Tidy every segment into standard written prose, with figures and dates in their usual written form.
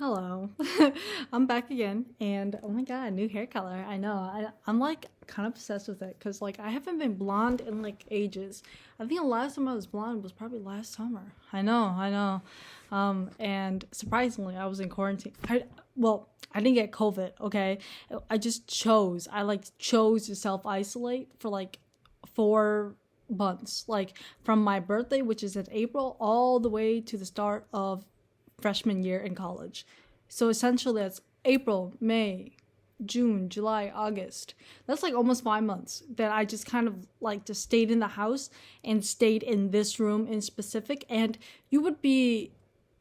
Hello. I'm back again, and oh my god, new hair color. I know. I'm like kind of obsessed with it because like I haven't been blonde in like ages. I think the last time I was blonde was probably last summer. I know. And surprisingly, I was in quarantine. I didn't get COVID. Okay, I just chose. I like chose to self isolate for like 4 months, like from my birthday, which is in April, all the way to the start of freshman year in college. So essentially, that's April, May, June, July, August. That's like almost 5 months that I just kind of like just stayed in the house and stayed in this room in specific. And you would be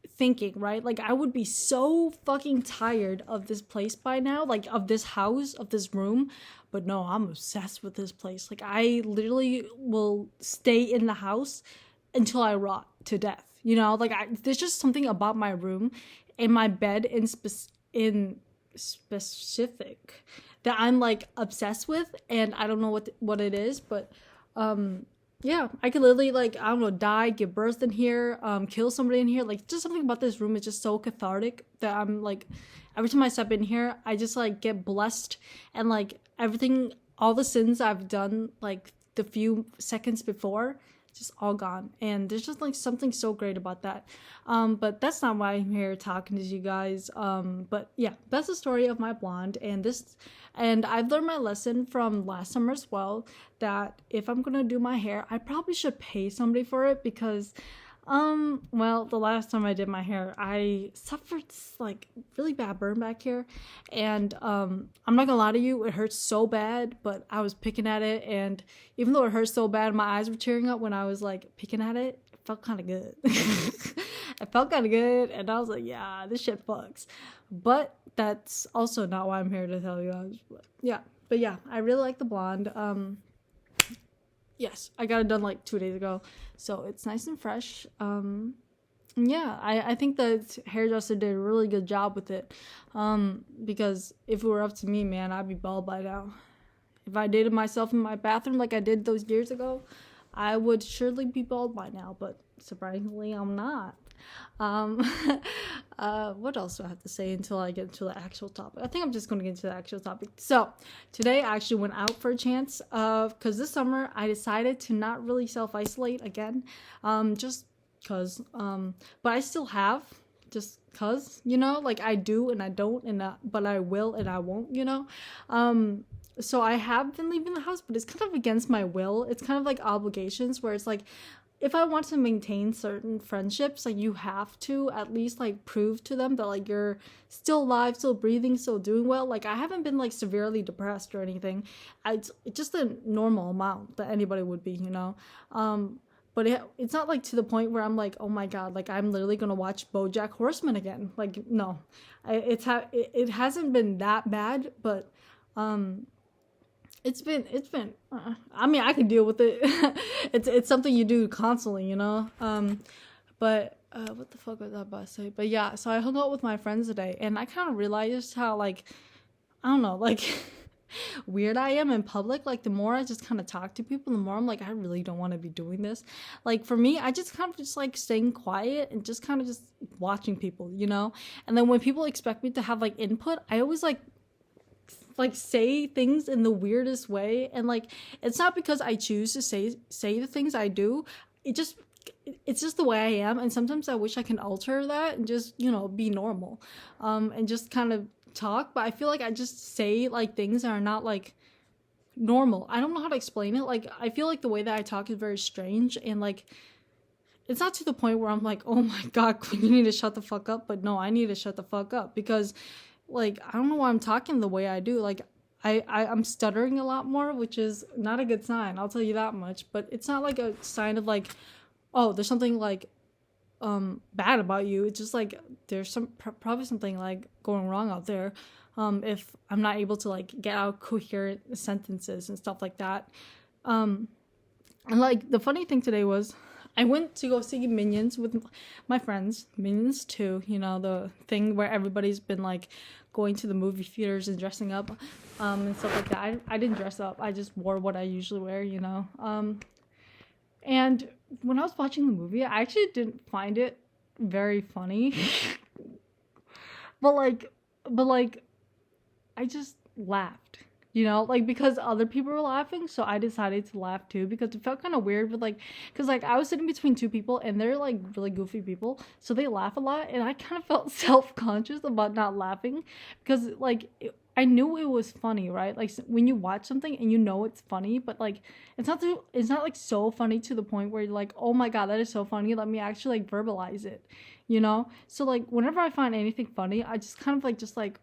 thinking, right? Like, I would be so fucking tired of this place by now, like, of this house, of this room. But no, I'm obsessed with this place. Like, I literally will stay in the house until I rot to death. There's just something about my room and my bed in specific that I'm like obsessed with, and I don't know what it is, but yeah, I could literally like I don't know die, give birth in here, kill somebody in here. Like just something about this room is just so cathartic that I'm like every time I step in here, I just like get blessed and like everything, all the sins I've done like the few seconds before just all gone, and there's just like something so great about that. But that's not why I'm here talking to you guys. But yeah, that's the story of my blonde, and I've learned my lesson from last summer as well, that if I'm gonna do my hair, I probably should pay somebody for it, because well, the last time I did my hair, I suffered like really bad burn back here, and I'm not gonna lie to you, it hurts so bad, but I was picking at it, and even though it hurt so bad, my eyes were tearing up when I was like picking at it. It felt kind of good. It felt kind of good, and I was like, yeah, this shit fucks. But that's also not why I'm here to tell you guys. But yeah, I really like the blonde. Yes, I got it done like 2 days ago, so it's nice and fresh. Yeah, I think the hairdresser did a really good job with it. Because if it were up to me, man, I'd be bald by now. If I dated myself in my bathroom like I did those years ago, I would surely be bald by now. But surprisingly, I'm not. Um, what else do I have to say until I get into the actual topic? I think I'm just going to get into the actual topic. So, today I actually went out for a chance because this summer I decided to not really self isolate again, just because. But I still have, just because, like I do and I don't, but I will and I won't, So I have been leaving the house, but it's kind of against my will. It's kind of like obligations where it's like if I want to maintain certain friendships, like you have to at least like prove to them that like you're still alive, still breathing, still doing well. Like I haven't been like severely depressed or anything. It's just a normal amount that anybody would be, But it's not like to the point where I'm like, oh my god, like I'm literally gonna watch BoJack Horseman again. Like no, it hasn't been that bad, but it's been I mean, I can deal with it. It's something you do constantly, but what the fuck was I about to say? But yeah, so I hung out with my friends today, and I kind of realized how like I don't know, like weird I am in public. Like the more I just kind of talk to people, the more I'm like I really don't want to be doing this. Like for me, I just kind of just like staying quiet and just kind of just watching people, and then when people expect me to have like input, I always like say things in the weirdest way, and like it's not because I choose to say the things I do. It's just the way I am, and sometimes I wish I can alter that and just be normal, and just kind of talk. But I feel like I just say like things that are not like normal. I don't know how to explain it. Like I feel like the way that I talk is very strange, and like it's not to the point where I'm like, oh my god, Queen, you need to shut the fuck up. But no, I need to shut the fuck up because like I don't know why I'm talking the way I do. Like I'm stuttering a lot more, which is not a good sign, I'll tell you that much. But it's not like a sign of like, oh, there's something like bad about you. It's just like there's probably something like going wrong out there, if I'm not able to like get out coherent sentences and stuff like that. And like the funny thing today was I went to go see Minions with my friends. Minions 2, the thing where everybody's been like going to the movie theaters and dressing up, and stuff like that. I didn't dress up. I just wore what I usually wear, And when I was watching the movie, I actually didn't find it very funny. but like, but like, I just laughed, like because other people were laughing, so I decided to laugh too because it felt kind of weird with like, because like I was sitting between two people and they're like really goofy people, so they laugh a lot, and I kind of felt self conscious about not laughing because like. I knew it was funny, right? Like when you watch something and you know it's funny, but like it's not like so funny to the point where you're like, oh my god, that is so funny. Let me actually like verbalize it, So like whenever I find anything funny, I just kind of like just like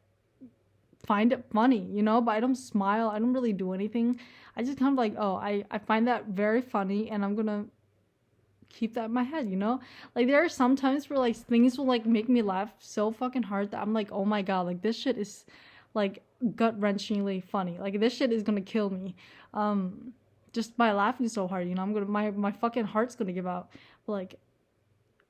find it funny, but I don't smile. I don't really do anything. I just kind of like, oh, I find that very funny and I'm gonna keep that in my head, Like there are some times where like things will like make me laugh so fucking hard that I'm like, oh my god, like this shit is like gut wrenchingly funny. Like this shit is gonna kill me. Just by laughing so hard, I'm gonna my fucking heart's gonna give out. But like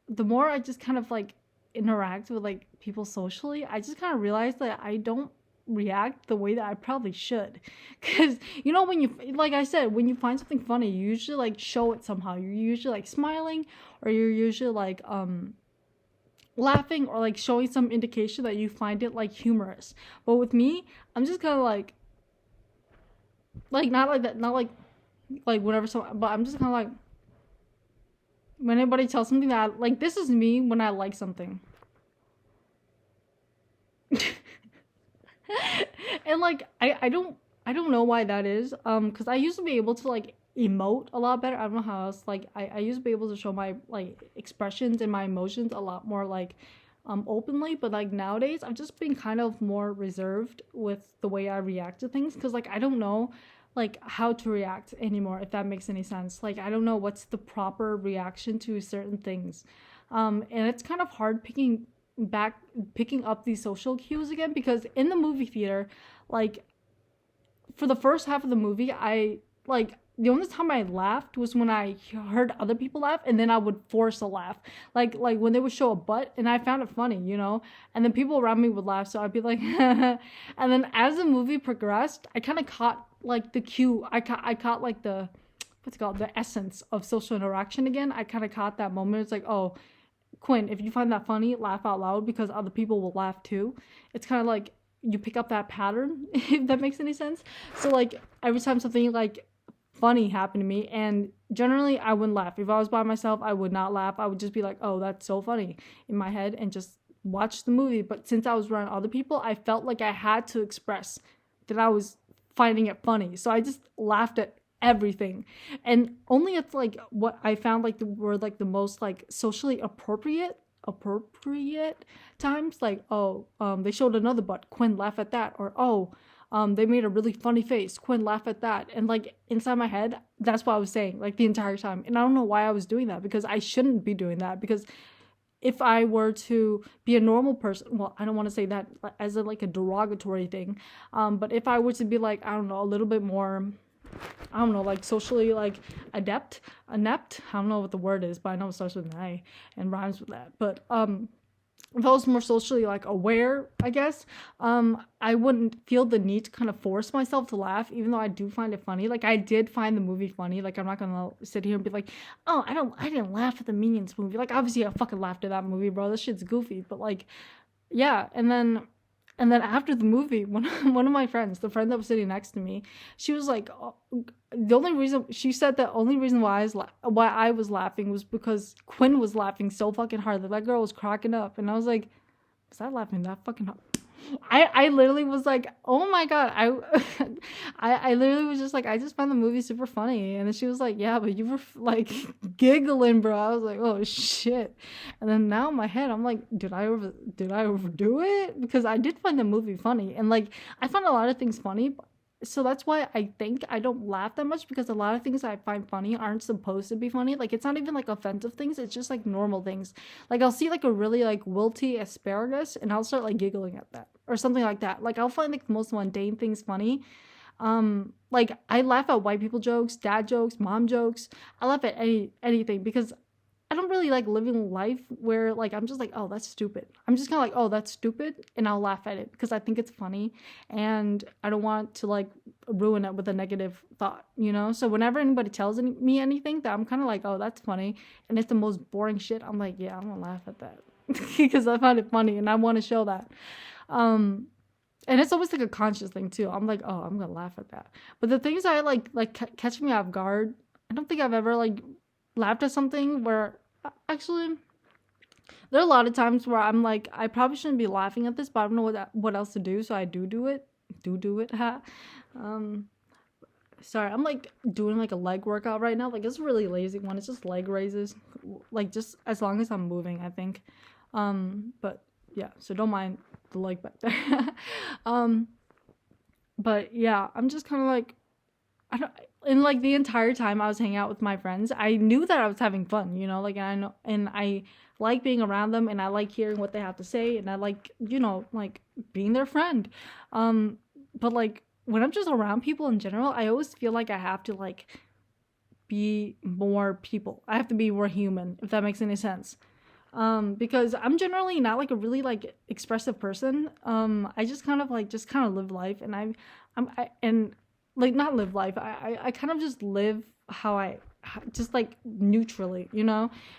the more I just kind of like interact with like people socially, I just kind of realize that I don't react the way that I probably should. Because, when you, like I said, when you find something funny, you usually like show it somehow. You're usually like smiling, or you're usually like, laughing, or like showing some indication that you find it like humorous. But with me, I'm just kind of like not like that, not like whenever so, but I'm just kind of like, when anybody tells something that, like, this is me when I like something. And like I don't know why that is, because I used to be able to like emote a lot better. I don't know how else, like I used to be able to show my like expressions and my emotions a lot more like openly, but like nowadays I've just been kind of more reserved with the way I react to things, because like I don't know like how to react anymore, if that makes any sense. Like I don't know what's the proper reaction to certain things, and it's kind of hard picking up these social cues again, because in the movie theater, like for the first half of the movie, I like the only time I laughed was when I heard other people laugh, and then I would force a laugh. Like when they would show a butt, and I found it funny, and then people around me would laugh, so I'd be like, and then as the movie progressed, I kind of caught like the cue. I caught like the what's it called, the essence of social interaction again. I kind of caught that moment. It's like, oh, Quinn, if you find that funny, laugh out loud because other people will laugh too. It's kind of like you pick up that pattern, if that makes any sense. So like every time something like funny happened to me, and generally I wouldn't laugh. If I was by myself, I would not laugh. I would just be like, oh, that's so funny in my head, and just watch the movie. But since I was around other people, I felt like I had to express that I was finding it funny. So I just laughed at everything, and only it's like what I found like were like the most like socially appropriate times, like, oh, they showed another butt, Quinn, laugh at that, or oh, they made a really funny face, Quinn, laugh at that. And like inside my head, that's what I was saying like the entire time, and I don't know why I was doing that, because I shouldn't be doing that. Because if I were to be a normal person, well, I don't want to say that as a like a derogatory thing, but if I were to be like, I don't know, a little bit more, I don't know, like socially like inept. I don't know what the word is, but I know it starts with an A and rhymes with that. But if I was more socially like aware, I guess, I wouldn't feel the need to kind of force myself to laugh, even though I do find it funny. Like I did find the movie funny. Like I'm not gonna sit here and be like, oh, I didn't laugh at the Minions movie. Like obviously I fucking laughed at that movie, bro. That shit's goofy. But like, yeah, and then after the movie, one of my friends, the friend that was sitting next to me, she was like, oh, she said the only reason why I was laughing was because Quinn was laughing so fucking hard that girl was cracking up, and I was like, was I laughing that fucking hard? I literally was like, oh my god, I literally was just like, I just found the movie super funny. And then she was like, yeah, but you were like giggling, bro. I was like, oh shit. And then now in my head, I'm like, did I overdo it? Because I did find the movie funny, and like I found a lot of things funny. So that's why I think I don't laugh that much, because a lot of things I find funny aren't supposed to be funny. Like it's not even like offensive things, it's just like normal things. Like I'll see like a really like wilty asparagus, and I'll start like giggling at that or something like that. Like I'll find like the most mundane things funny. Like I laugh at white people jokes, dad jokes, mom jokes. I laugh at anything, because I don't really like living life where like I'm just like, oh, that's stupid. I'm just kind of like, oh, that's stupid, and I'll laugh at it because I think it's funny, and I don't want to like ruin it with a negative thought. So whenever anybody tells me anything that I'm kind of like, oh, that's funny, and it's the most boring shit, I'm like, yeah, I'm gonna laugh at that. because I find it funny and I want to show that. Um, and it's always like a conscious thing too. I'm like, oh, I'm gonna laugh at that. But the things I catch me off guard. I don't think I've ever like laughed at something where actually there are a lot of times where I'm like, I probably shouldn't be laughing at this, but I don't know what else to do, so I do it. Do it. Ha. Um, Sorry, I'm like doing like a leg workout right now. Like it's a really lazy one. It's just leg raises, like just as long as I'm moving, I think. But yeah, so don't mind the leg back there. um, but yeah, I'm just kind of like I don't. And like the entire time I was hanging out with my friends, I knew that I was having fun, like, and I know, and I like being around them, and I like hearing what they have to say, and I like, like being their friend. Um, but like when I'm just around people in general, I always feel like I have to like be more people. I have to be more human, if that makes any sense. Because I'm generally not like a really like expressive person. I just kind of like just kind of live life, and and like not live life. I kind of just live how I just like neutrally.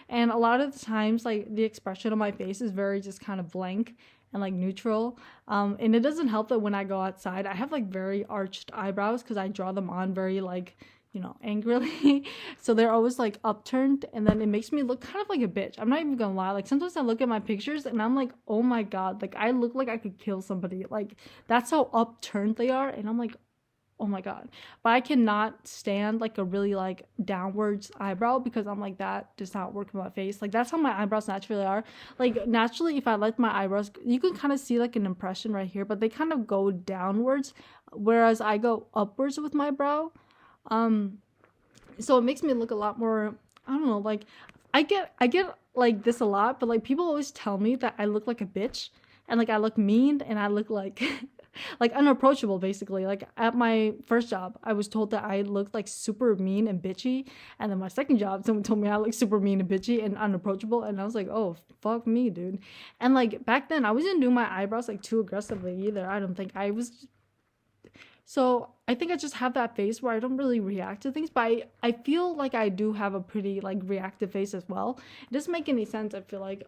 And a lot of the times like the expression on my face is very just kind of blank and like neutral. And it doesn't help that when I go outside, I have like very arched eyebrows because I draw them on very like angrily. So they're always like upturned, and then it makes me look kind of like a bitch. I'm not even gonna lie. Like sometimes I look at my pictures and I'm like, oh my god, like I look like I could kill somebody. Like that's how upturned they are, and I'm like, oh my god. But I cannot stand like a really like downwards eyebrow because I'm like, that does not work with my face. Like that's how my eyebrows naturally are. Like naturally, if I let my eyebrows, you can kind of see like an impression right here, but they kind of go downwards, whereas I go upwards with my brow. um so it makes me look a lot more, I don't know, like I get like this a lot, but like people always tell me that I look like a bitch, and like I look mean, and I look like like unapproachable basically. Like at my first job, I was told that I looked like super mean and bitchy, and then my second job someone told me I look super mean and bitchy and unapproachable, and I was like, oh fuck me, dude. And like back then I wasn't doing my eyebrows like too aggressively either. I don't think I was. So I think I just have that face where I don't really react to things, but I feel like I do have a pretty like reactive face as well. It doesn't make any sense, I feel like.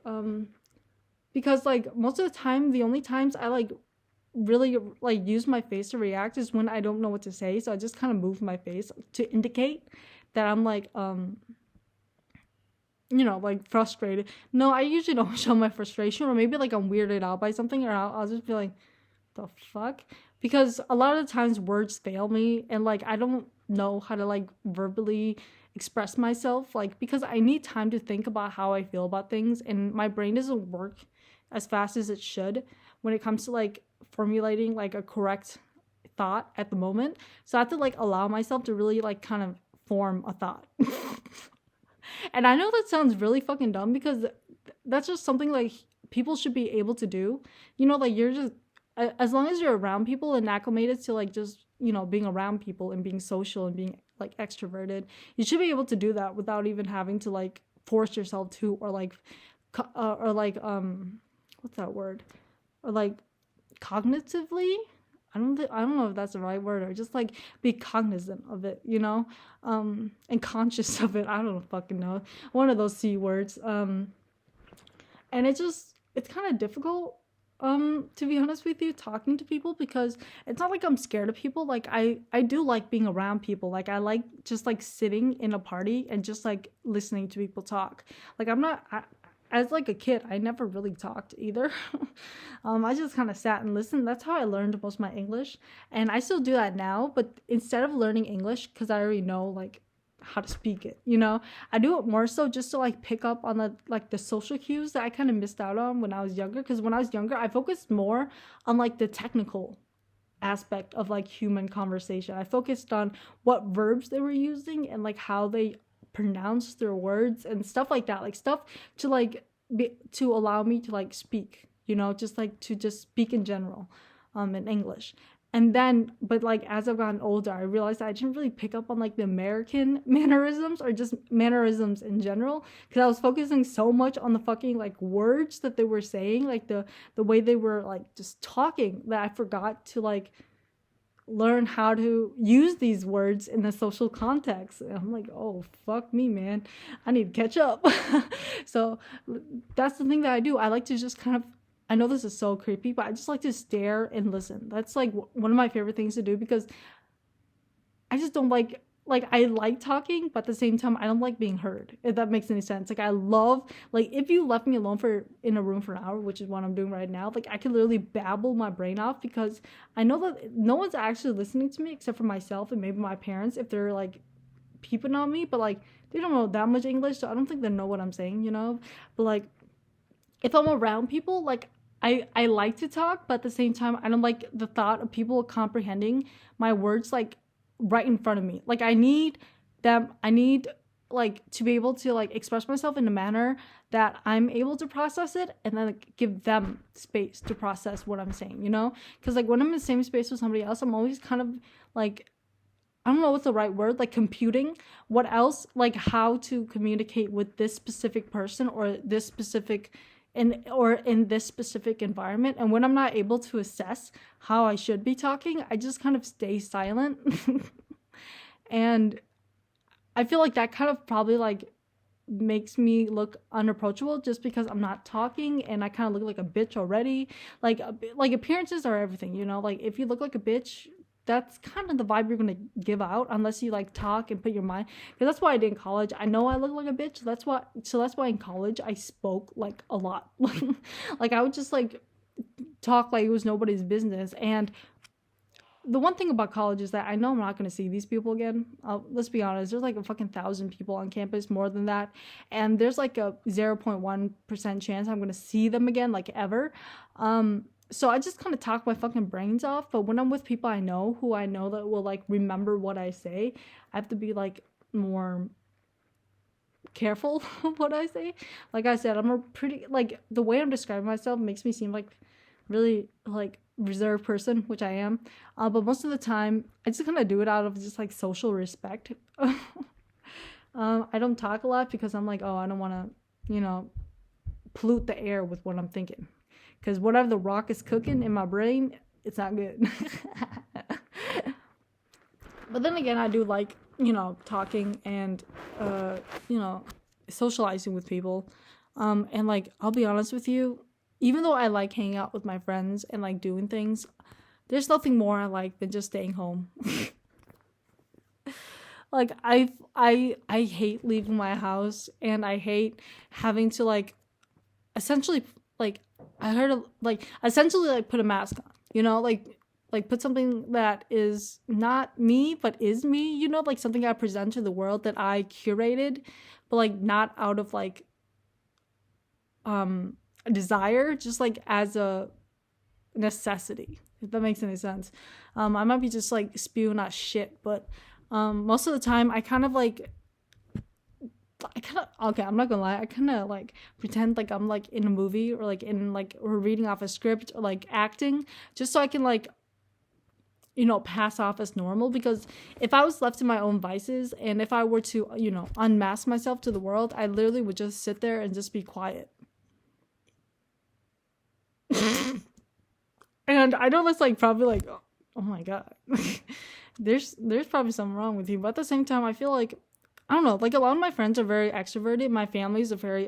Because like most of the time, the only times I like really like use my face to react is when I don't know what to say. So I just kind of move my face to indicate that I'm like like frustrated. No, I usually don't show my frustration, or maybe like I'm weirded out by something, or I'll just be like, the fuck? Because a lot of the times words fail me, and like I don't know how to like verbally express myself, like because I need time to think about how I feel about things, and my brain doesn't work as fast as it should when it comes to like formulating like a correct thought at the moment. So I have to like allow myself to really like kind of form a thought. And I know that sounds really fucking dumb because that's just something like people should be able to do. Like you're just, as long as you're around people and acclimated to like just, being around people and being social and being like extroverted, you should be able to do that without even having to like force yourself to, or like, what's that word? Or like cognitively. I don't know if that's the right word, or just like be cognizant of it, and conscious of it. I don't fucking know. One of those C words. And it's kind of difficult, to be honest with you, talking to people, because it's not like I'm scared of people. Like I do like being around people. Like I like just like sitting in a party and just like listening to people talk. Like as like a kid, I never really talked either. I just kind of sat and listened. That's how I learned most of my English, and I still do that now. But instead of learning English, because I already know like how to speak it, I do it more so just to like pick up on the social cues that I kind of missed out on when I was younger. Because when I was younger, I focused more on like the technical aspect of like human conversation. I focused on what verbs they were using and like how they pronounce their words and stuff like that, like stuff to like to allow me to like speak, just like to just speak in general, in English. And then, but like as I've gotten older, I realized I didn't really pick up on like the American mannerisms or just mannerisms in general, because I was focusing so much on the fucking like words that they were saying, like the way they were like just talking, that I forgot to like learn how to use these words in a social context. And I'm like, oh, fuck me, man. I need to catch up. So that's the thing that I do. I like to just kind of, I know this is so creepy, but I just like to stare and listen. That's like one of my favorite things to do, because I just don't like I like talking, but at the same time I don't like being heard, if that makes any sense. Like I love, like if you left me alone for in a room for an hour, which is what I'm doing right now, like I can literally babble my brain off, because I know that no one's actually listening to me except for myself and maybe my parents, if they're like peeping on me, but like they don't know that much English, so I don't think they know what I'm saying, you know. But like if I'm around people, like I like to talk, but at the same time I don't like the thought of people comprehending my words like right in front of me. Like I need like to be able to like express myself in a manner that I'm able to process it, and then like, give them space to process what I'm saying, you know? Because like when I'm in the same space with somebody else, I'm always kind of like, I don't know what's the right word, like computing what else, like how to communicate with this specific person or this specific in this specific environment. And when I'm not able to assess how I should be talking, I just kind of stay silent. And I feel like that kind of probably like makes me look unapproachable, just because I'm not talking and I kind of look like a bitch already. Like appearances are everything, you know? Like if you look like a bitch, that's kind of the vibe you're gonna give out, unless you like talk and put your mind. Because that's why I did in college. I know I look like a bitch. That's why in college I spoke like a lot. Like I would just like talk like it was nobody's business. And the one thing about college is that I know I'm not gonna see these people again. Let's be honest. There's like a fucking 1,000 people on campus, more than that, and there's like a 0.1% chance I'm gonna see them again, like ever. So I just kind of talk my fucking brains off. But when I'm with people I know, who I know that will like remember what I say, I have to be like more careful of what I say. Like I said, I'm a pretty, like the way I'm describing myself makes me seem like really like reserved person, which I am. But most of the time I just kind of do it out of just like social respect. I don't talk a lot because I'm like, oh, I don't want to, you know, pollute the air with what I'm thinking. Because whatever the rock is cooking in my brain, it's not good. But then again, I do like, you know, talking and, you know, socializing with people. And like, I'll be honest with you, even though I like hanging out with my friends and like doing things, there's nothing more I like than just staying home. Like I hate leaving my house, and I hate having to like essentially like I heard of, like essentially like put a mask on, you know, like put something that is not me but is me, you know, like something I present to the world that I curated, but like not out of like a desire, just like as a necessity, if that makes any sense. I might be just like spewing out shit, but most of the time I kind of okay, I'm not gonna lie, I kind of like pretend like I'm like in a movie, or like in like we're reading off a script, or like acting, just so I can like, you know, pass off as normal. Because if I was left to my own vices, and if I were to, you know, unmask myself to the world, I literally would just sit there and just be quiet. And I know that's like probably like, oh my god, there's probably something wrong with you, but at the same time I feel like, I don't know, like a lot of my friends are very extroverted. My family's a very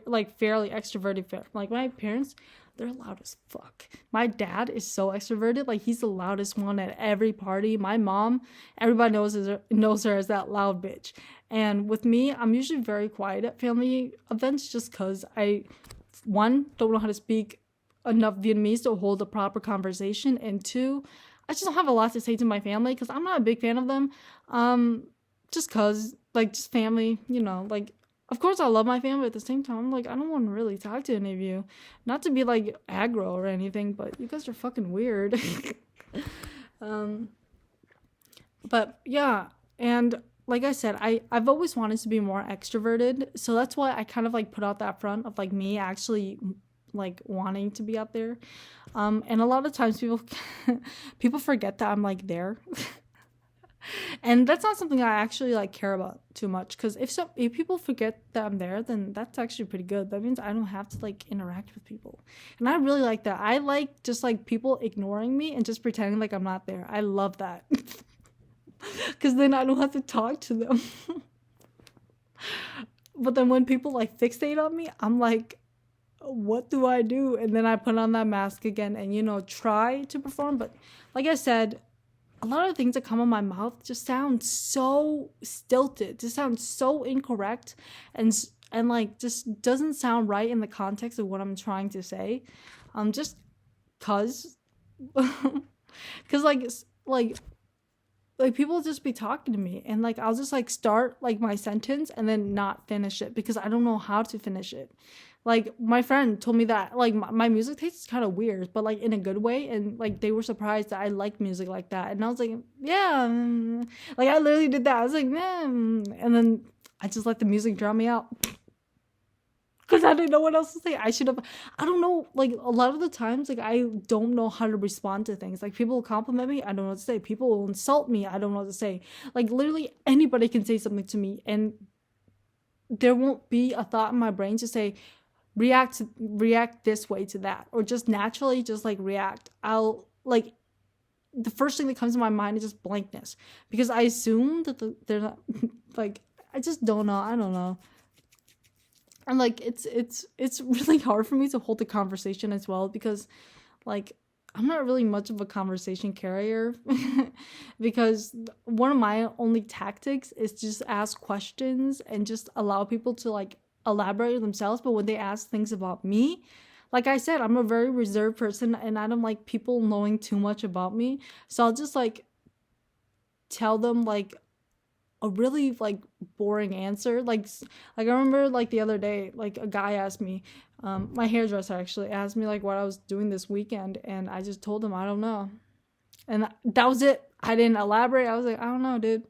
like fairly extroverted like my parents, they're loud as fuck. My dad is so extroverted, like he's the loudest one at every party. My mom, everybody knows her as that loud bitch. And with me, I'm usually very quiet at family events, just because I, one, don't know how to speak enough Vietnamese to hold a proper conversation, and two, I just don't have a lot to say to my family because I'm not a big fan of them. Just because, like, just family, you know, like, of course I love my family, but at the same time, like, I don't want to really talk to any of you. Not to be, like, aggro or anything, but you guys are fucking weird. But, yeah, and like I said, I've always wanted to be more extroverted, so that's why I kind of, like, put out that front of, like, me actually, like, wanting to be out there. And a lot of times people forget that I'm, like, there. And that's not something I actually like care about too much, because if people forget that I'm there, then that's actually pretty good. That means I don't have to like interact with people, and I really like that. I like just like people ignoring me and just pretending like I'm not there. I love that. Because then I don't have to talk to them. But then when people like fixate on me, I'm like, what do I do? And then I put on that mask again and, try to perform. But like I said, a lot of things that come out of my mouth just sound so stilted, just sound so incorrect, and like just doesn't sound right in the context of what I'm trying to say. Just cause, cause like people just be talking to me, and like I'll just like start like my sentence and then not finish it because I don't know how to finish it. Like my friend told me that like my music taste is kind of weird, but like in a good way, and like they were surprised that I like music like that, and I was like, yeah, like I literally did that. I was like, man, and then I just let the music drown me out. Because I didn't know what else to say. I don't know, like, a lot of the times, like, I don't know how to respond to things. Like, people will compliment me, I don't know what to say. People will insult me, I don't know what to say. Like, literally, anybody can say something to me, and there won't be a thought in my brain to say, react this way to that. Or just naturally, just, like, react. Like, the first thing that comes to my mind is just blankness. Because I assume that they're not, like, I just don't know. I don't know. And like it's really hard for me to hold the conversation as well, because like I'm not really much of a conversation carrier. Because one of my only tactics is just ask questions and just allow people to like elaborate themselves. But when they ask things about me, like I said, I'm a very reserved person and I don't like people knowing too much about me. So I'll just like tell them like a really like boring answer. Like I remember like the other day, like a guy asked me, my hairdresser actually asked me like what I was doing this weekend, and I just told him I don't know, and that was it. I didn't elaborate. I was like, I don't know, dude,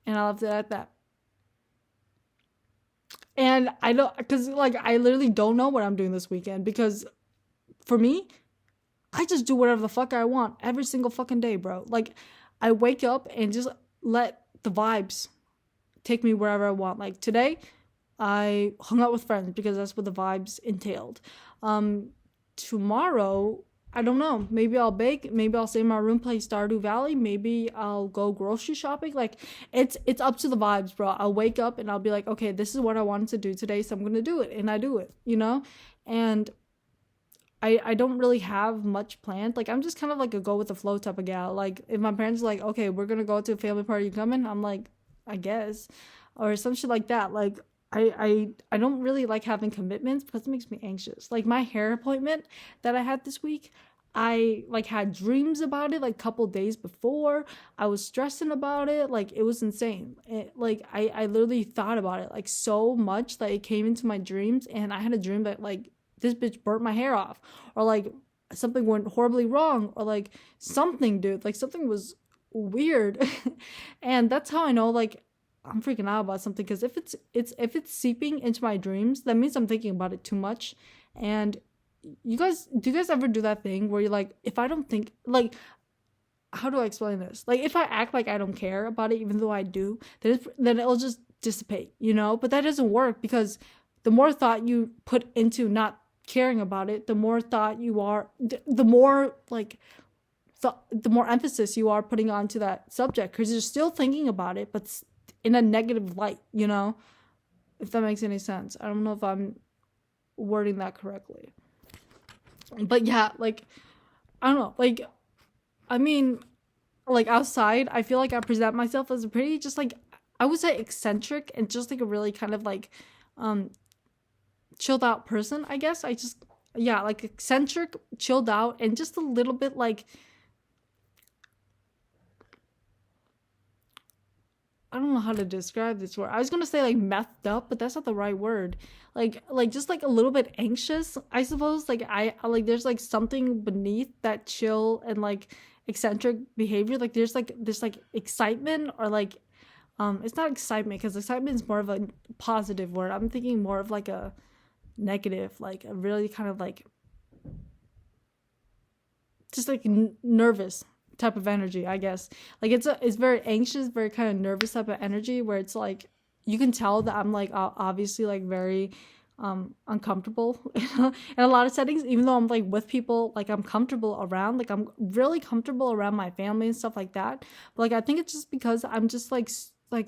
and I left it at that. And I don't, because like I literally don't know what I'm doing this weekend, because for me, I just do whatever the fuck I want every single fucking day, bro. Like I wake up and just let the vibes take me wherever I want. Like today, I hung out with friends because that's what the vibes entailed. Tomorrow, I don't know. Maybe I'll bake. Maybe I'll stay in my room, play Stardew Valley. Maybe I'll go grocery shopping. Like it's up to the vibes, bro. I'll wake up and I'll be like, okay, this is what I wanted to do today, so I'm gonna do it, and I do it. And I don't really have much planned. Like I'm just kind of like a go with the flow type of gal. Like if my parents are like, okay, we're gonna go to a family party, you coming? I'm like, I guess, or some shit like that. Like I don't really like having commitments because it makes me anxious. Like my hair appointment that I had this week, I like had dreams about it like a couple days before. I was stressing about it. Like it was insane. Like I literally thought about it like so much that it came into my dreams, and I had a dream that like this bitch burnt my hair off, or like something went horribly wrong, or like something, dude, like something was weird. And that's how I know like I'm freaking out about something, because if it's seeping into my dreams, that means I'm thinking about it too much. And do you guys ever do that thing where you're like, if I don't think, like, how do I explain this? Like if I act like I don't care about it even though I do, then it'll just dissipate, but that doesn't work, because the more thought you put into not caring about it, the more thought you are, the more like the more emphasis you are putting onto that subject, because you're still thinking about it, but in a negative light, if that makes any sense. I don't know if I'm wording that correctly, but yeah, like I don't know, like I mean, like outside I feel like I present myself as a pretty, just like, I would say eccentric, and just like a really kind of like chilled out person, I guess. Like eccentric, chilled out, and just a little bit like, I don't know how to describe this word. I was gonna say like methed up, but that's not the right word. Like just like a little bit anxious, I suppose. Like I like there's like something beneath that chill and like eccentric behavior. Like there's like this like excitement, or like it's not excitement, because excitement is more of a positive word. I'm thinking more of like a negative, like a really kind of like just like nervous type of energy, I guess. Like it's very anxious, very kind of nervous type of energy where it's like you can tell that I'm like obviously like very uncomfortable in a lot of settings, even though I'm like with people like I'm comfortable around, like I'm really comfortable around my family and stuff like that. But like I think it's just because I'm just like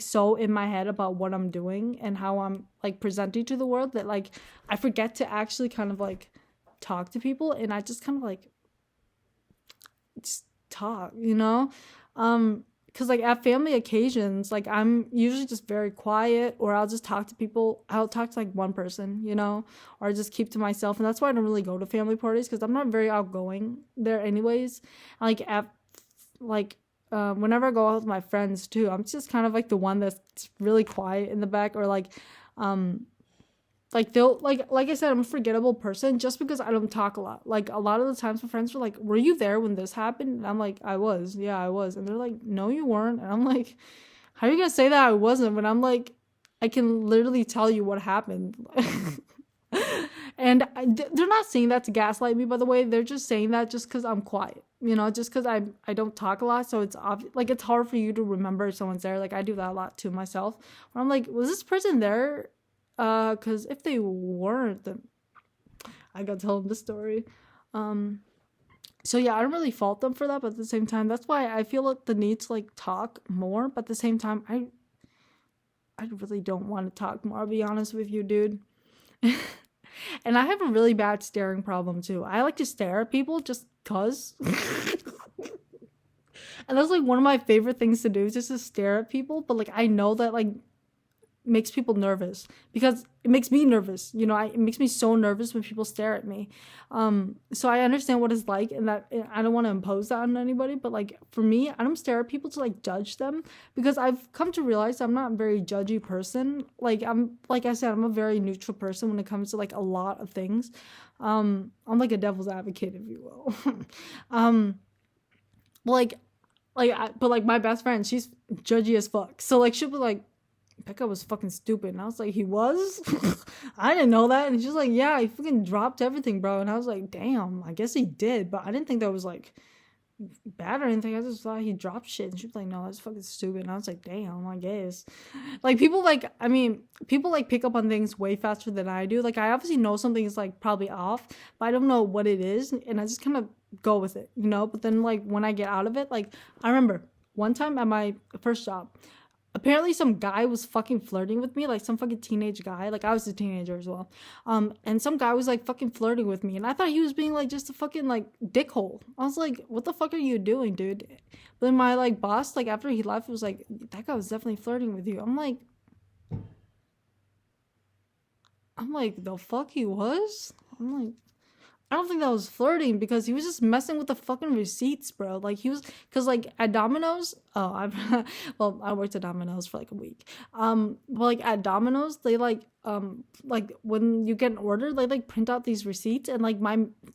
so in my head about what I'm doing and how I'm like presenting to the world that like I forget to actually kind of like talk to people, and I just kind of like just talk, you know? Because like at family occasions, like I'm usually just very quiet, or I'll just talk to people. I'll talk to like one person, you know, or I just keep to myself. And that's why I don't really go to family parties, because I'm not very outgoing there anyways. Like at like whenever I go out with my friends too, I'm just kind of like the one that's really quiet in the back, or um like they'll like I said, I'm a forgettable person just because I don't talk a lot. Like a lot of the times my friends were like, "Were you there when this happened?" And I'm like, "I was. Yeah, I was." And they're like, "No, you weren't." And I'm like, "How are you gonna say that I wasn't when I'm like I can literally tell you what happened?" And they're not saying that to gaslight me, by the way. They're just saying that just because I'm quiet, you know, just because I don't talk a lot. So it's obvious, like it's hard for you to remember if someone's there. Like I do that a lot to myself. Where I'm like, was this person there? Because if they weren't, then I gotta tell them the story. Um, so yeah, I don't really fault them for that, but at the same time, that's why I feel like the need to like talk more. But at the same time, I really don't want to talk more. I'll be honest with you, dude. And I have a really bad staring problem too. I like to stare at people just cause. And that's like one of my favorite things to do, is just to stare at people. But like I know that like makes people nervous, because it makes me nervous, you know. It makes me so nervous when people stare at me. So I understand what it's like, and that I don't want to impose that on anybody, but like for me, I don't stare at people to like judge them, because I've come to realize I'm not a very judgy person. Like like I said, I'm a very neutral person when it comes to like a lot of things. I'm like a devil's advocate, if you will. um like but like my best friend, she's judgy as fuck, so like she'll be like, Becca was fucking stupid. And I was like, he was? I didn't know that. And she's like, yeah, he fucking dropped everything, bro. And I was like, damn, I guess he did. But I didn't think that was like bad or anything. I just thought he dropped shit. And she was like, no, that's fucking stupid. And I was like, damn, I guess. Like people like, I mean, people like pick up on things way faster than I do. Like I obviously know something is like probably off, but I don't know what it is. And I just kind of go with it, you know? But then like when I get out of it, like I remember one time at my first job, apparently some guy was fucking flirting with me, like some fucking teenage guy. Like I was a teenager as well. And some guy was like fucking flirting with me, and I thought he was being like just a fucking like dickhole. I was like, what the fuck are you doing, dude? But then my like boss, like after he left, was like, that guy was definitely flirting with you. I'm like, the fuck he was? I'm like, I don't think that was flirting, because he was just messing with the fucking receipts, bro. Like he was, cause like at Domino's, well, I worked at Domino's for like a week. But like at Domino's, they like when you get an order, they like print out these receipts, and like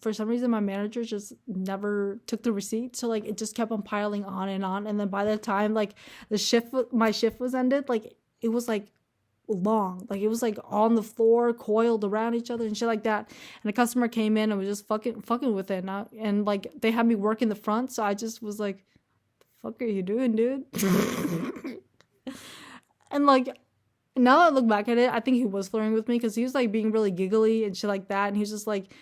for some reason my manager just never took the receipt, so like it just kept on piling on, and then by the time like my shift was ended, like it was like long, like it was like on the floor, coiled around each other and shit like that. And the customer came in and was just fucking with it, and like they had me work in the front, so I just was like, the fuck are you doing, dude? And like now that I look back at it, I think he was flirting with me, because he was like being really giggly and shit like that, and he was just like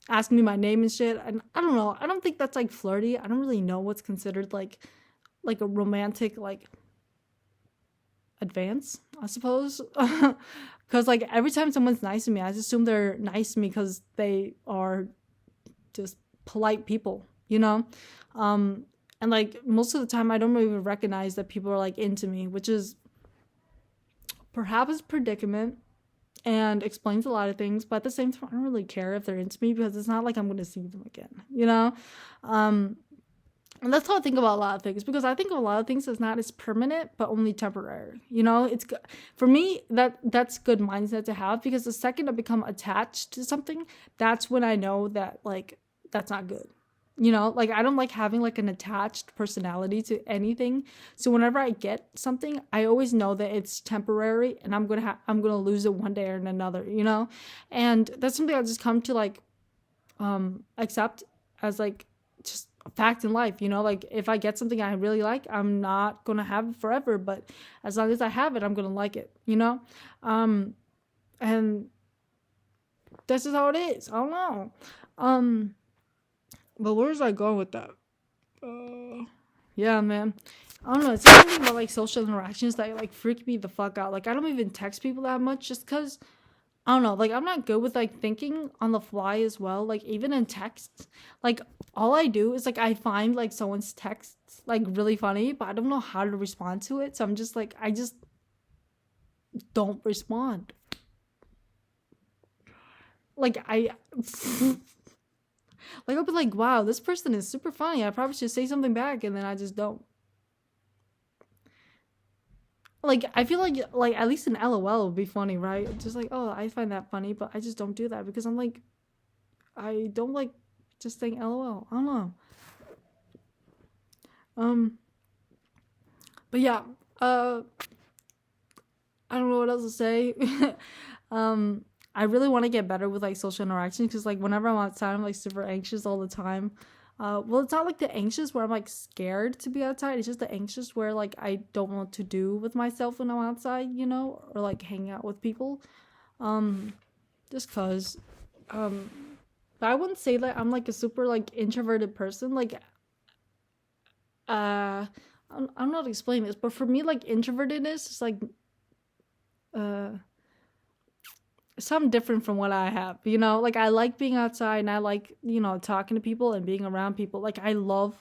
asking me my name and shit. And I don't know, I don't think that's like flirty. I don't really know what's considered like a romantic like advance, I suppose. Because like every time someone's nice to me, I just assume they're nice to me because they are just polite people, you know. And like most of the time I don't even recognize that people are like into me, which is perhaps a predicament and explains a lot of things. But at the same time, I don't really care if they're into me, because it's not like I'm going to see them again, you know. And that's how I think about a lot of things, because I think of a lot of things as not as permanent, but only temporary. You know, it's for me, that's good mindset to have, because the second I become attached to something, that's when I know that like that's not good. You know, like I don't like having like an attached personality to anything. So whenever I get something, I always know that it's temporary, and I'm gonna lose it one day or another. You know, and that's something I just come to like accept as like just a fact in life, you know, like if I get something I really like, I'm not gonna have it forever, but as long as I have it, I'm gonna like it, you know. And this is how it is. I don't know. But where's I going with that? Yeah, man. I don't know. It's something about like social interactions that like freak me the fuck out. Like I don't even text people that much just because I don't know. Like I'm not good with like thinking on the fly as well. Like even in texts, like all I do is like I find like someone's text like really funny, but I don't know how to respond to it. So I'm just like I just don't respond. Like I like I'll be like, wow, this person is super funny. I probably should say something back, and then I just don't. Like I feel like at least an LOL would be funny, right? Just like, oh, I find that funny, but I just don't do that because I'm like, I don't like just saying LOL. I don't know. But yeah, I don't know what else to say. I really want to get better with like social interactions because like whenever I'm outside, I'm like super anxious all the time. Well, it's not like the anxious where I'm like scared to be outside. It's just the anxious where like I don't know what to do with myself when I'm outside, you know, or like hang out with people. Just cause. But I wouldn't say that I'm like a super like introverted person. Like, I'm not explaining this, but for me, like introvertedness is like uh something different from what I have, you know? Like I like being outside and I like, you know, talking to people and being around people. Like I love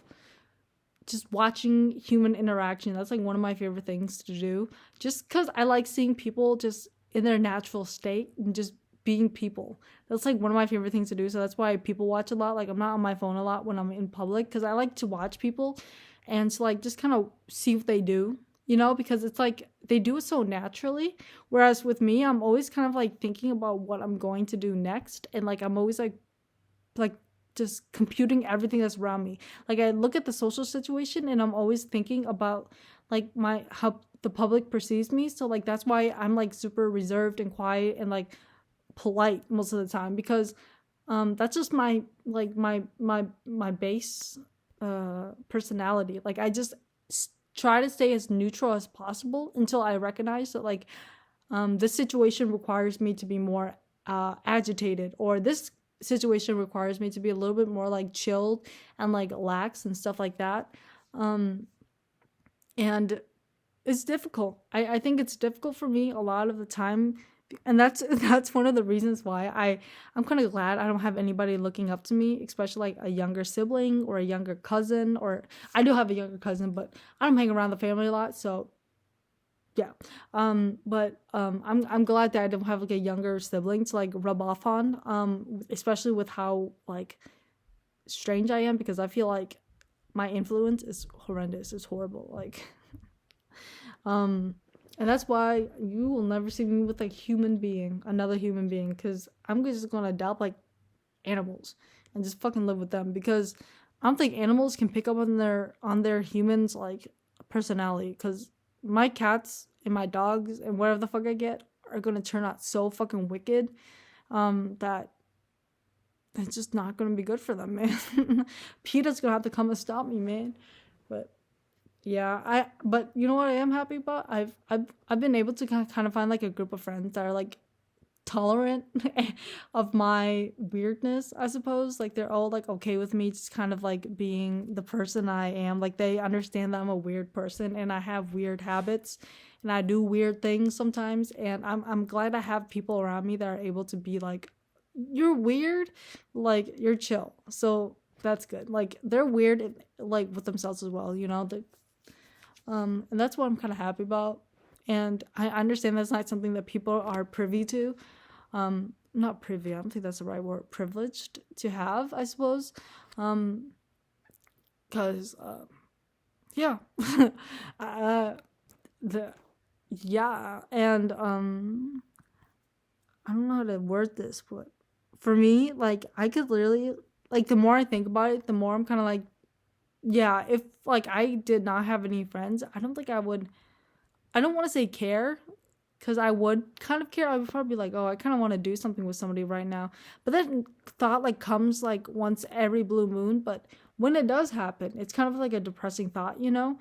just watching human interaction. That's like one of my favorite things to do. Just cuz I like seeing people just in their natural state and just being people. That's like one of my favorite things to do. So that's why people watch a lot. Like I'm not on my phone a lot when I'm in public cuz I like to watch people and to like just kind of see what they do, you know, because it's like they do it so naturally. Whereas with me, I'm always kind of like thinking about what I'm going to do next, and like I'm always like just computing everything that's around me. Like I look at the social situation, and I'm always thinking about like my how the public perceives me. So like that's why I'm like super reserved and quiet and like polite most of the time because that's just my like my base personality. Like I just try to stay as neutral as possible until I recognize that like this situation requires me to be more agitated, or this situation requires me to be a little bit more like chilled and like lax and stuff like that. And it's difficult. I think it's difficult for me a lot of the time, and that's one of the reasons why I'm kind of glad I don't have anybody looking up to me, especially like a younger sibling or a younger cousin. Or I do have a younger cousin, but I don't hang around the family a lot, so yeah. I'm glad that I don't have like a younger sibling to like rub off on, especially with how like strange I am, because I feel like my influence is horrendous. It's horrible. Like and that's why you will never see me with like another human being, because I'm just gonna adopt like animals and just fucking live with them, because I don't think animals can pick up on their humans like personality, because my cats and my dogs and whatever the fuck I get are gonna turn out so fucking wicked that it's just not gonna be good for them, man. PETA's gonna have to come and stop me, man. But yeah, but you know what I am happy about? I've been able to kind of find like a group of friends that are like tolerant of my weirdness, I suppose. Like they're all like okay with me just kind of like being the person I am. Like they understand that I'm a weird person and I have weird habits and I do weird things sometimes, and I'm glad I have people around me that are able to be like, you're weird, like you're chill. So that's good. Like they're weird like with themselves as well, you know. And that's what I'm kind of happy about. And I understand that's not something that people are privy to. Not privy, I don't think that's the right word. Privileged to have, I suppose. Because, yeah. And, I don't know how to word this, but for me, like, I could literally, like, the more I think about it, the more I'm kind of like, yeah, if like I did not have any friends, I don't think I would. I don't want to say care, because I would kind of care. I would probably be like, oh, I kind of want to do something with somebody right now. But that thought like comes like once every blue moon. But when it does happen, it's kind of like a depressing thought, you know?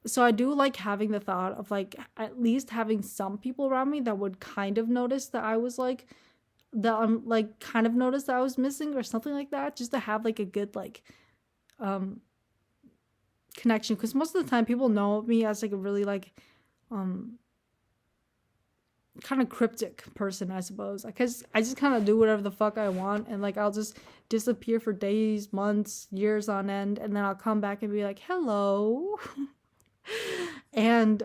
So I do like having the thought of like at least having some people around me that would kind of notice that I was like, that I'm like kind of noticed that I was missing or something like that, just to have like a good like um connection, because most of the time people know me as like a really like um kind of cryptic person, I suppose. Because I just kind of do whatever the fuck I want, and like I'll just disappear for days, months, years on end, and then I'll come back and be like, hello. And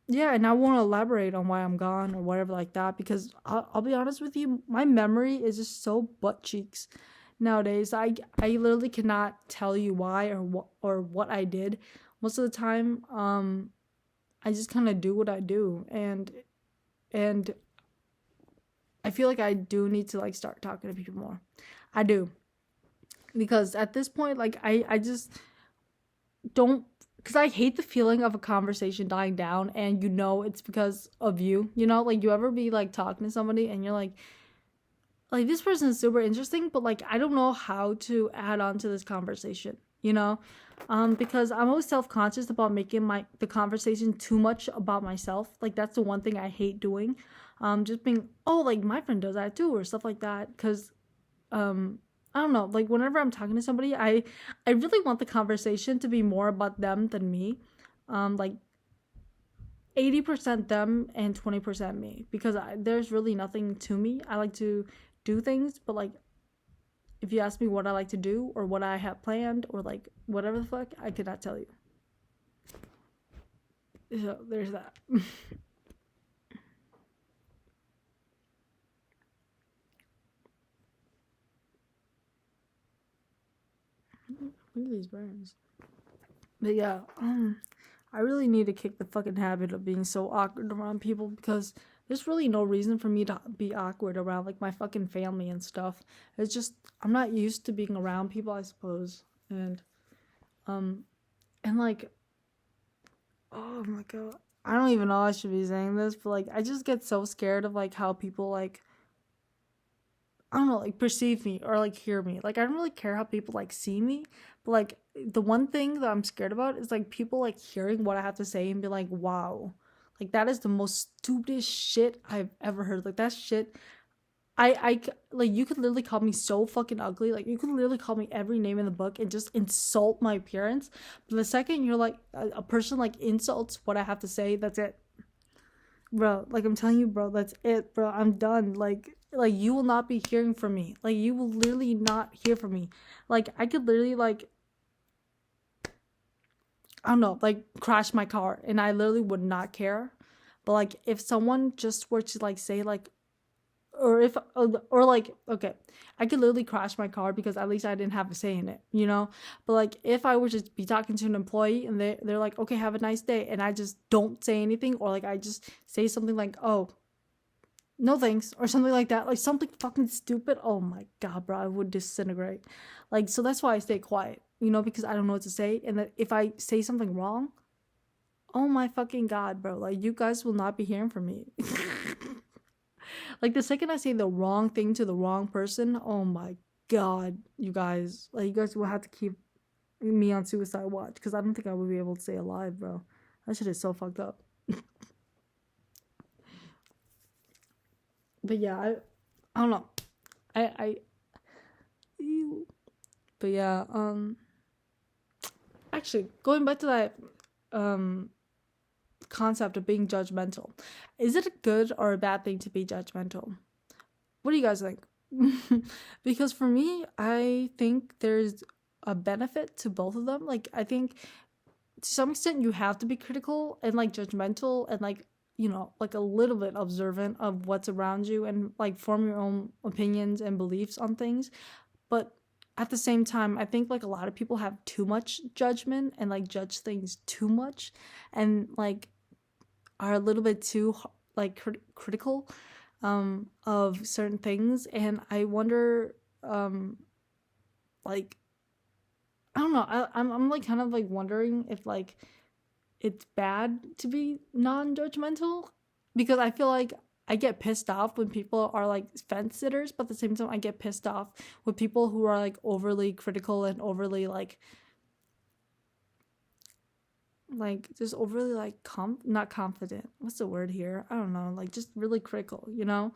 yeah, and I won't elaborate on why I'm gone or whatever like that, because I'll be honest with you, my memory is just so butt cheeks nowadays. I literally cannot tell you why or what I did most of the time. I just kind of do what I do, and I feel like I do need to like start talking to people more. I do, because at this point, like I just don't, because I hate the feeling of a conversation dying down and you know it's because of you. You know, like you ever be like talking to somebody and you're like this person is super interesting, but like I don't know how to add on to this conversation, you know? Because I'm always self-conscious about making the conversation too much about myself. Like that's the one thing I hate doing. Just being, oh, like my friend does that too or stuff like that. Because I don't know, like whenever I'm talking to somebody, I really want the conversation to be more about them than me. Like 80% them and 20% me, because there's really nothing to me. I like to do things, but like if you ask me what I like to do or what I have planned or like whatever the fuck, I could not tell you. So there's that. Look at these burns. But yeah, I really need to kick the fucking habit of being so awkward around people, because there's really no reason for me to be awkward around like my fucking family and stuff. It's just I'm not used to being around people, I suppose. Um and like, oh my god, I don't even know I should be saying this, but like I just get so scared of like how people like, I don't know, like perceive me or like hear me. Like I don't really care how people like see me, but like the one thing that I'm scared about is like people like hearing what I have to say and be like, wow, like that is the most stupidest shit I've ever heard. Like that shit, like you could literally call me so fucking ugly. Like you could literally call me every name in the book and just insult my appearance. But the second you're like a person like insults what I have to say, that's it, bro. Like I'm telling you, bro, that's it, bro. I'm done. Like you will not be hearing from me. Like you will literally not hear from me. Like I could literally like, I don't know, like crash my car and I literally would not care. But like if someone just were to like say like, or if or like, okay, I could literally crash my car because at least I didn't have a say in it, you know? But like if I were to be talking to an employee and they're like, okay, have a nice day, and I just don't say anything, or like I just say something like, oh, no thanks, or something like that, like something fucking stupid, oh my god, bro, I would disintegrate. Like, so that's why I stay quiet, you know, because I don't know what to say, and that if I say something wrong, oh my fucking god, bro, like you guys will not be hearing from me. Like the second I say the wrong thing to the wrong person, oh my god, you guys, like you guys will have to keep me on suicide watch, because I don't think I would be able to stay alive, bro. That shit is so fucked up. But yeah, I don't know. I ew. But yeah, actually going back to that concept of being judgmental. Is it a good or a bad thing to be judgmental? What do you guys think? Because for me, I think there's a benefit to both of them. Like I think to some extent you have to be critical and like judgmental and like, you know, like a little bit observant of what's around you and like form your own opinions and beliefs on things. But at the same time, I think like a lot of people have too much judgment and like judge things too much and like are a little bit too like critical of certain things. And I wonder, like, I don't know, I'm like kind of like wondering if like it's bad to be non-judgmental, because I feel like I get pissed off when people are like fence sitters, but at the same time I get pissed off with people who are like overly critical and overly like just overly like not confident. What's the word here? I don't know. Like just really critical, you know?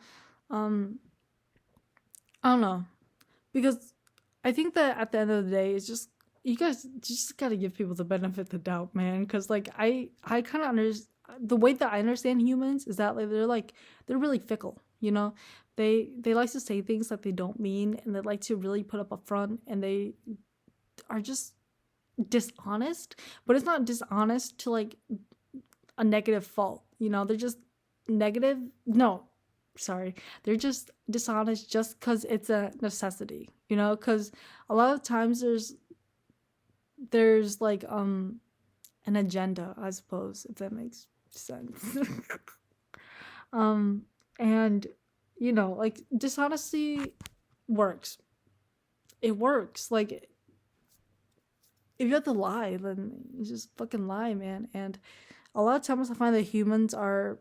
Um I don't know. Because I think that at the end of the day, it's just you guys just gotta give people the benefit of the doubt, man. Because like I kind of understand the way that I understand humans is that like they're really fickle, you know. They like to say things that they don't mean, and they like to really put up a front, and they are just dishonest. But it's not dishonest to like a negative fault, you know. They're just negative. No, sorry, they're just dishonest just because it's a necessity, you know, because a lot of times there's like an agenda, I suppose, if that makes sense. um and you know, like dishonesty works. It works. Like if you have to lie, then you just fucking lie, man. And a lot of times I find that humans are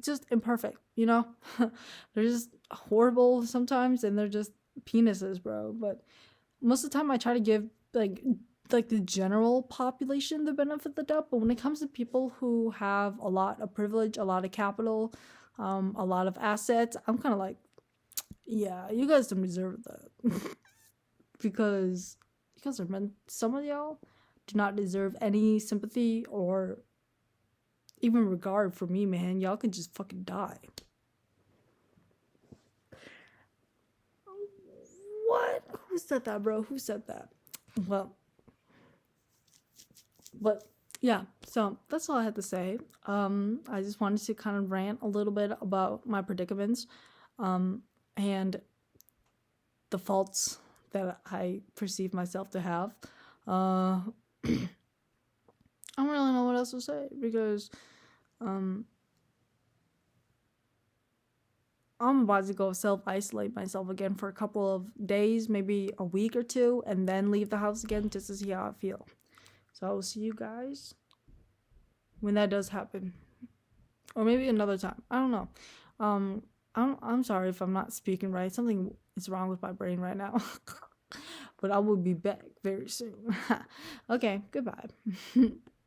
just imperfect, you know? They're just horrible sometimes, and they're just penises, bro. But most of the time I try to give like the general population the benefit of the doubt, but when it comes to people who have a lot of privilege, a lot of capital, a lot of assets, I'm kind of like, yeah, you guys don't deserve that. Because you guys are meant, some of y'all do not deserve any sympathy or even regard for me, man. Y'all can just fucking die. What? Who said that, bro? Who said that? Well, but yeah, so that's all I had to say. I just wanted to kind of rant a little bit about my predicaments, and the faults that I perceive myself to have. I don't really know what else to say, because I'm about to go self-isolate myself again for a couple of days, maybe a week or two, and then leave the house again just to see how I feel. So I will see you guys when that does happen, or maybe another time. I don't know. I'm sorry if I'm not speaking right. Something is wrong with my brain right now. But I will be back very soon. Okay, goodbye.